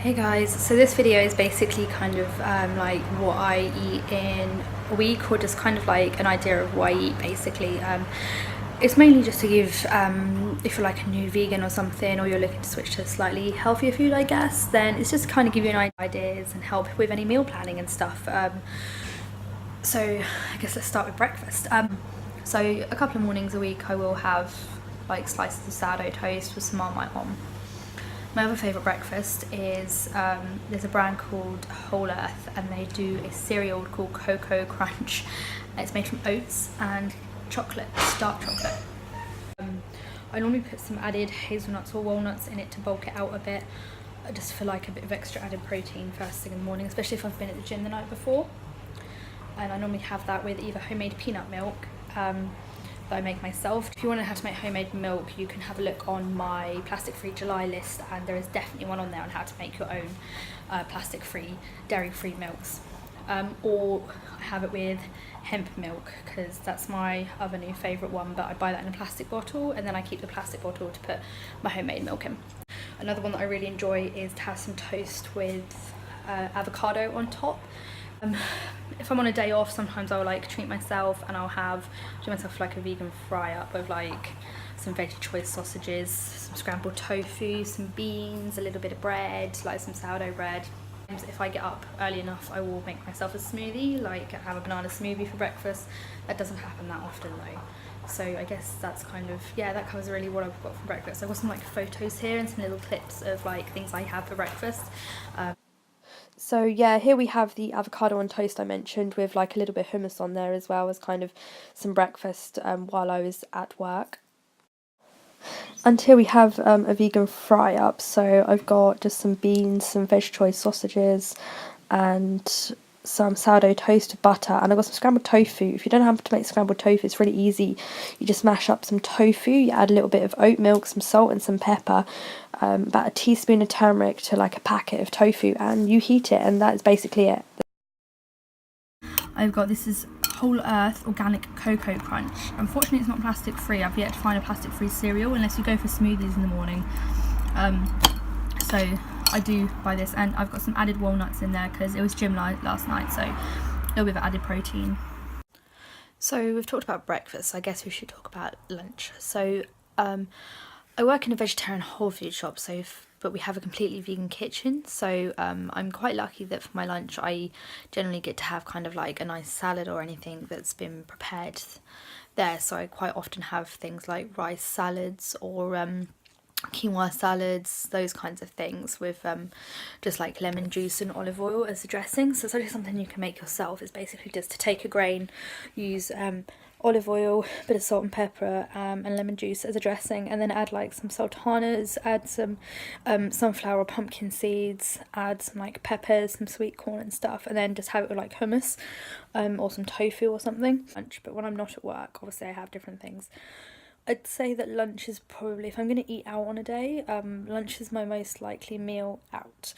Hey guys, so this video is basically kind of like what I eat in a week, or just kind of like an idea of what I eat basically. It's mainly just to give, if you're like a new vegan or something, or you're looking to switch to slightly healthier food, I guess, then it's just kind of give you an ideas and help with any meal planning and stuff. So I guess let's start with breakfast. So a couple of mornings a week I will have like slices of sourdough toast with some Marmite on. My other favourite breakfast is, there's a brand called Whole Earth and they do a cereal called Cocoa Crunch. It's made from oats and chocolate, dark chocolate. I normally put some added hazelnuts or walnuts in it to bulk it out a bit, just for like a bit of extra added protein first thing in the morning, especially if I've been at the gym the night before. And I normally have that with either homemade peanut milk, that I make myself. If you want to know how to make homemade milk, you can have a look on my plastic-free July list, and there is definitely one on there on how to make your own plastic-free, dairy-free milks. Or I have it with hemp milk, because that's my other new favourite one, but I buy that in a plastic bottle and then I keep the plastic bottle to put my homemade milk in. Another one that I really enjoy is to have some toast with avocado on top. If I'm on a day off, sometimes I'll like treat myself and I'll do myself like a vegan fry up with like some veggie choice sausages, some scrambled tofu, some beans, a little bit of bread, like some sourdough bread. If I get up early enough, I will make myself a smoothie, like have a banana smoothie for breakfast. That doesn't happen that often though. So I guess that's kind of, yeah, that covers really what I've got for breakfast. I've got some like photos here and some little clips of like things I have for breakfast. So yeah, here we have the avocado on toast I mentioned, with like a little bit of hummus on there as well as kind of some breakfast while I was at work. And here we have a vegan fry up. So I've got just some beans, some veg choice sausages, and some sourdough toast with butter, and I've got some scrambled tofu. If you don't know how to make scrambled tofu, it's really easy. You just mash up some tofu, you add a little bit of oat milk, some salt and some pepper, about a teaspoon of turmeric to like a packet of tofu, and you heat it, and that is basically it. I've got, this is Whole Earth Organic Cocoa Crunch. Unfortunately it's not plastic free. I've yet to find a plastic free cereal unless you go for smoothies in the morning. So I do buy this, and I've got some added walnuts in there because it was gym last night, so a little bit of added protein. So we've talked about breakfast, so I guess we should talk about lunch. So I work in a vegetarian whole food shop, but we have a completely vegan kitchen, so I'm quite lucky that for my lunch I generally get to have kind of like a nice salad or anything that's been prepared there. So I quite often have things like rice salads or quinoa salads, those kinds of things, with just like lemon juice and olive oil as a dressing. So it's actually something you can make yourself. It's basically just to take a grain, use olive oil, a bit of salt and pepper, and lemon juice as a dressing, and then add like some sultanas, add some sunflower or pumpkin seeds, add some like peppers, some sweet corn and stuff, and then just have it with like hummus or some tofu or something. But when I'm not at work, obviously I have different things. I'd say that lunch is probably, if I'm going to eat out on a day, lunch is my most likely meal out.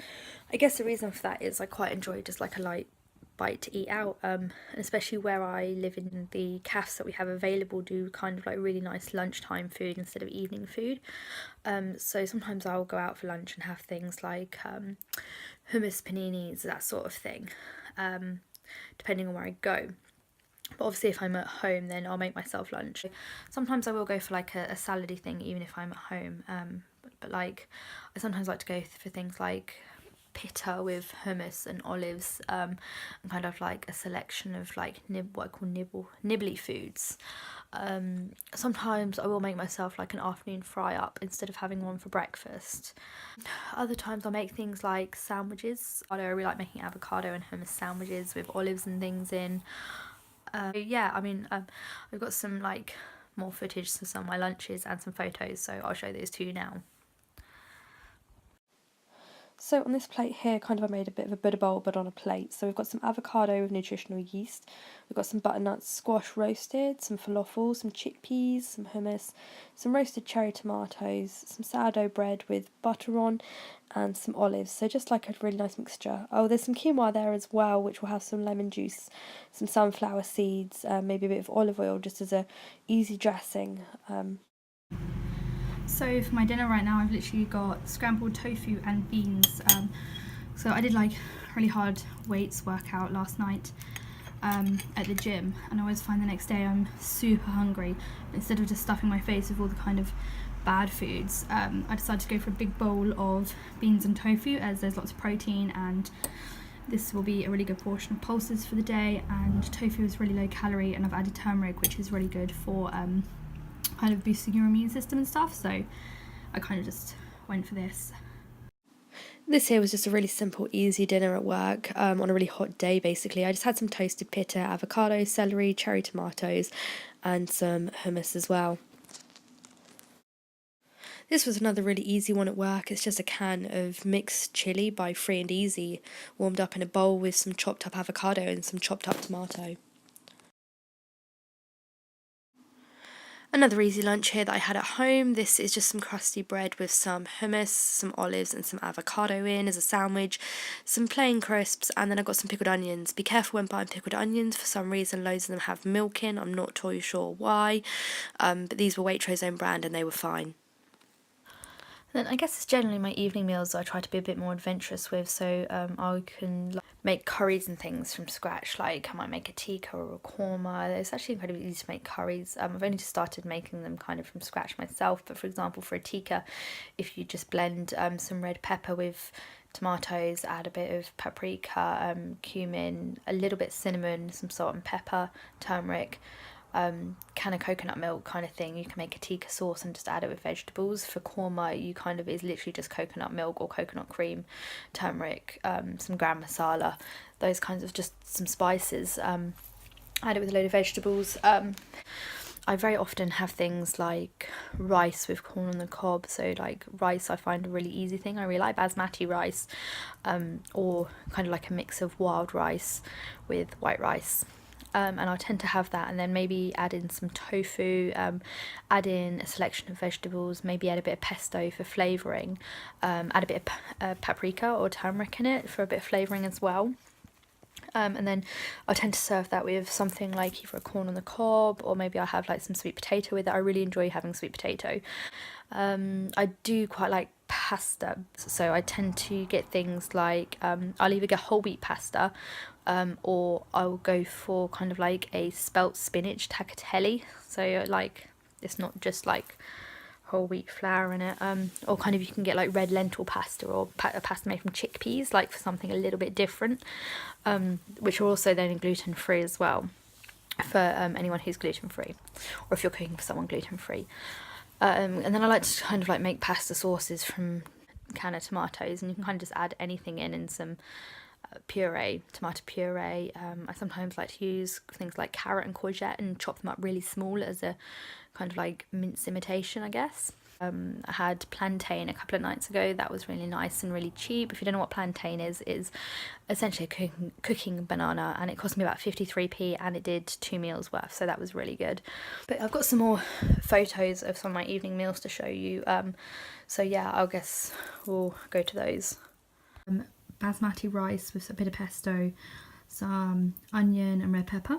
I guess the reason for that is I quite enjoy just like a light bite to eat out, and especially where I live in, the cafes that we have available do kind of like really nice lunchtime food instead of evening food. So sometimes I'll go out for lunch and have things like hummus, paninis, that sort of thing, depending on where I go. But obviously if I'm at home, then I'll make myself lunch. Sometimes I will go for like a salady thing even if I'm at home, but like I sometimes like to go for things like pita with hummus and olives, and kind of like a selection of like what I call nibbly foods. Sometimes I will make myself like an afternoon fry up instead of having one for breakfast. Other times I'll make things like sandwiches. I really like making avocado and hummus sandwiches with olives and things in. Yeah, I mean, I've got some like more footage of some of my lunches and some photos, so I'll show those to you now. So on this plate here, kind of I made a bit of a Buddha bowl, but on a plate. So we've got some avocado with nutritional yeast. We've got some butternut squash roasted, some falafel, some chickpeas, some hummus, some roasted cherry tomatoes, some sourdough bread with butter on, and some olives. So just like a really nice mixture. Oh, there's some quinoa there as well, which will have some lemon juice, some sunflower seeds, maybe a bit of olive oil just as a easy dressing. So for my dinner right now, I've literally got scrambled tofu and beans. So I did like really hard weights workout last night at the gym, and I always find the next day I'm super hungry. Instead of just stuffing my face with all the kind of bad foods, I decided to go for a big bowl of beans and tofu, as there's lots of protein, and this will be a really good portion of pulses for the day. And tofu is really low calorie, and I've added turmeric, which is really good for kind of boosting your immune system and stuff, so I kind of just went for this. This here was just a really simple, easy dinner at work on a really hot day, basically. I just had some toasted pita, avocado, celery, cherry tomatoes, and some hummus as well. This was another really easy one at work. It's just a can of mixed chilli by Free and Easy, warmed up in a bowl with some chopped up avocado and some chopped up tomato. Another easy lunch here that I had at home. This is just some crusty bread with some hummus, some olives and some avocado in as a sandwich, some plain crisps, and then I've got some pickled onions. Be careful when buying pickled onions. For some reason loads of them have milk in. I'm not totally sure why, but these were Waitrose own brand and they were fine. Then I guess it's generally my evening meals I try to be a bit more adventurous with, so I can make curries and things from scratch. Like I might make a tikka or a korma. It's actually incredibly easy to make curries. I've only just started making them kind of from scratch myself, but for example for a tikka, if you just blend some red pepper with tomatoes, add a bit of paprika, cumin, a little bit cinnamon, some salt and pepper, turmeric, can of coconut milk kind of thing. You can make a tikka sauce and just add it with vegetables. For korma, you kind of is literally just coconut milk or coconut cream, turmeric, some garam masala, those kinds of just some spices. Add it with a load of vegetables. I very often have things like rice with corn on the cob. So like rice I find a really easy thing. I really like basmati rice, or kind of like a mix of wild rice with white rice. And I tend to have that, and then maybe add in some tofu, add in a selection of vegetables, maybe add a bit of pesto for flavouring, add a bit of paprika or turmeric in it for a bit of flavouring as well. And then I tend to serve that with something like either a corn on the cob, or maybe I have like some sweet potato with it. I really enjoy having sweet potato. I do quite like pasta, so I tend to get things like I'll either get whole wheat pasta, or I'll go for kind of like a spelt spinach tagliatelle. So like it's not just like whole wheat flour in it, or kind of you can get like red lentil pasta or a pasta made from chickpeas, like for something a little bit different, which are also then gluten free as well for anyone who's gluten free, or if you're cooking for someone gluten free. And then I like to kind of like make pasta sauces from can of tomatoes, and you can kind of just add anything in some puree, tomato puree. I sometimes like to use things like carrot and courgette and chop them up really small as a kind of like mince imitation, I guess. I had plantain a couple of nights ago. That was really nice and really cheap. If you don't know what plantain is essentially a cooking banana, and it cost me about 53p, and it did 2 meals worth, so that was really good. But I've got some more photos of some of my evening meals to show you, so yeah, I guess we'll go to those. Basmati rice with a bit of pesto, some onion and red pepper.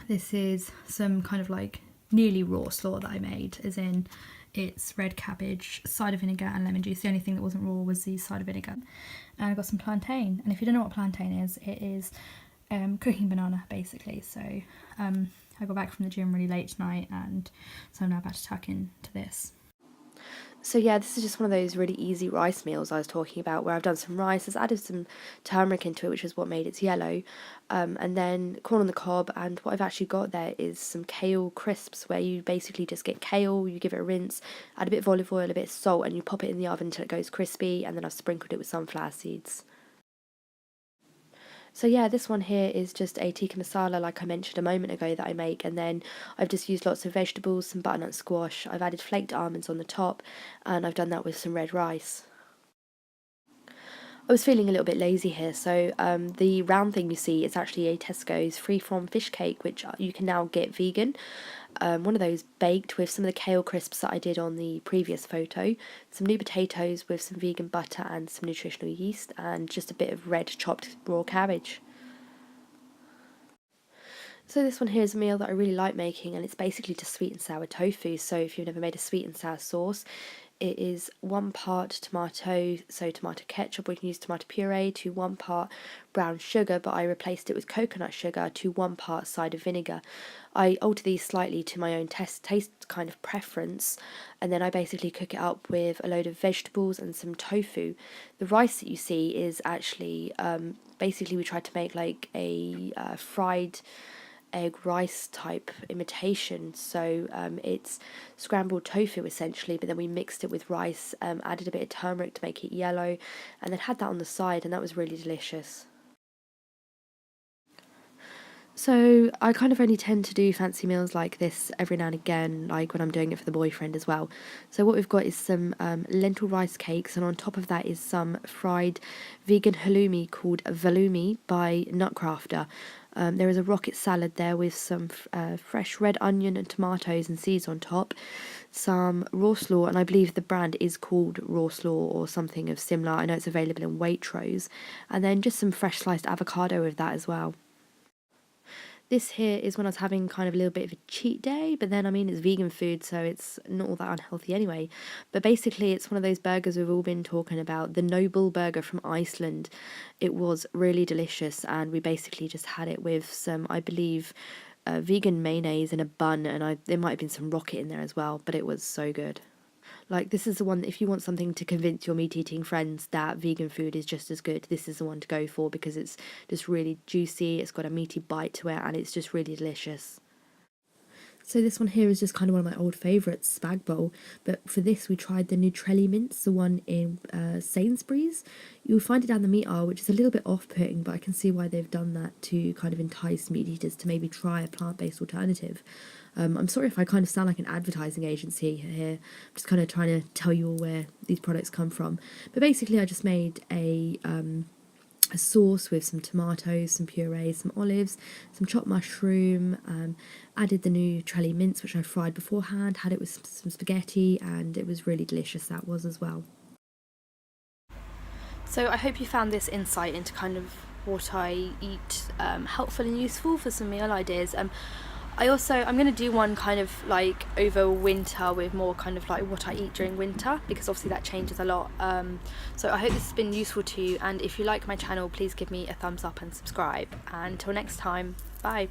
This is some kind of like nearly raw slaw that I made, as in it's red cabbage, cider vinegar and lemon juice. The only thing that wasn't raw was the cider vinegar. And I got some plantain, and if you don't know what plantain is, it is cooking banana basically. So I got back from the gym really late tonight, and so I'm now about to tuck into this. So yeah, this is just one of those really easy rice meals I was talking about, where I've done some rice, I've added some turmeric into it, which is what made it yellow, and then corn on the cob, and what I've actually got there is some kale crisps, where you basically just get kale, you give it a rinse, add a bit of olive oil, a bit of salt, and you pop it in the oven until it goes crispy, and then I've sprinkled it with sunflower seeds. So yeah, this one here is just a tikka masala, like I mentioned a moment ago, that I make, and then I've just used lots of vegetables, some butternut squash, I've added flaked almonds on the top, and I've done that with some red rice. I was feeling a little bit lazy here, so the round thing you see is actually a Tesco's freeform fish cake, which you can now get vegan. One of those baked with some of the kale crisps that I did on the previous photo, some new potatoes with some vegan butter and some nutritional yeast, and just a bit of red chopped raw cabbage. So this one here is a meal that I really like making, and it's basically just sweet and sour tofu. So if you've never made a sweet and sour sauce, it is 1 part tomato, so tomato ketchup, or you can use tomato puree, to 1 part brown sugar, but I replaced it with coconut sugar, to 1 part cider vinegar. I alter these slightly to my own taste kind of preference, and then I basically cook it up with a load of vegetables and some tofu. The rice that you see is actually basically we tried to make like a fried egg rice type imitation. So it's scrambled tofu essentially, but then we mixed it with rice, added a bit of turmeric to make it yellow, and then had that on the side, and that was really delicious. So I kind of only tend to do fancy meals like this every now and again, like when I'm doing it for the boyfriend as well. So what we've got is some lentil rice cakes, and on top of that is some fried vegan halloumi called Valumi by Nutcrafter. There is a rocket salad there with some fresh red onion and tomatoes and seeds on top, some raw slaw, and I believe the brand is called raw slaw or something of similar. I know it's available in Waitrose, and then just some fresh sliced avocado with that as well. This here is when I was having kind of a little bit of a cheat day, but then I mean it's vegan food, so it's not all that unhealthy anyway. But basically, it's one of those burgers we've all been talking about, the Noble burger from Iceland. It was really delicious, and we basically just had it with some, I believe, vegan mayonnaise and a bun, and there might have been some rocket in there as well, but it was so good. Like, this is the one, if you want something to convince your meat eating friends that vegan food is just as good, this is the one to go for, because it's just really juicy, it's got a meaty bite to it, and it's just really delicious. So this one here is just kind of one of my old favourites, spag bowl. But for this, we tried the Nutrelli mince, the one in Sainsbury's. You'll find it down the meat aisle, which is a little bit off-putting, but I can see why they've done that to kind of entice meat eaters to maybe try a plant-based alternative. I'm sorry if I kind of sound like an advertising agency here. I'm just kind of trying to tell you all where these products come from. But basically, I just made a sauce with some tomatoes, some puree, some olives, some chopped mushroom, added the Nutrelli mince, which I fried beforehand, had it with some spaghetti, and it was really delicious, that was as well. So I hope you found this insight into kind of what I eat helpful and useful for some meal ideas. I'm going to do one kind of like over winter with more kind of like what I eat during winter, because obviously that changes a lot. So I hope this has been useful to you, and if you like my channel, please give me a thumbs up and subscribe. And until next time, bye.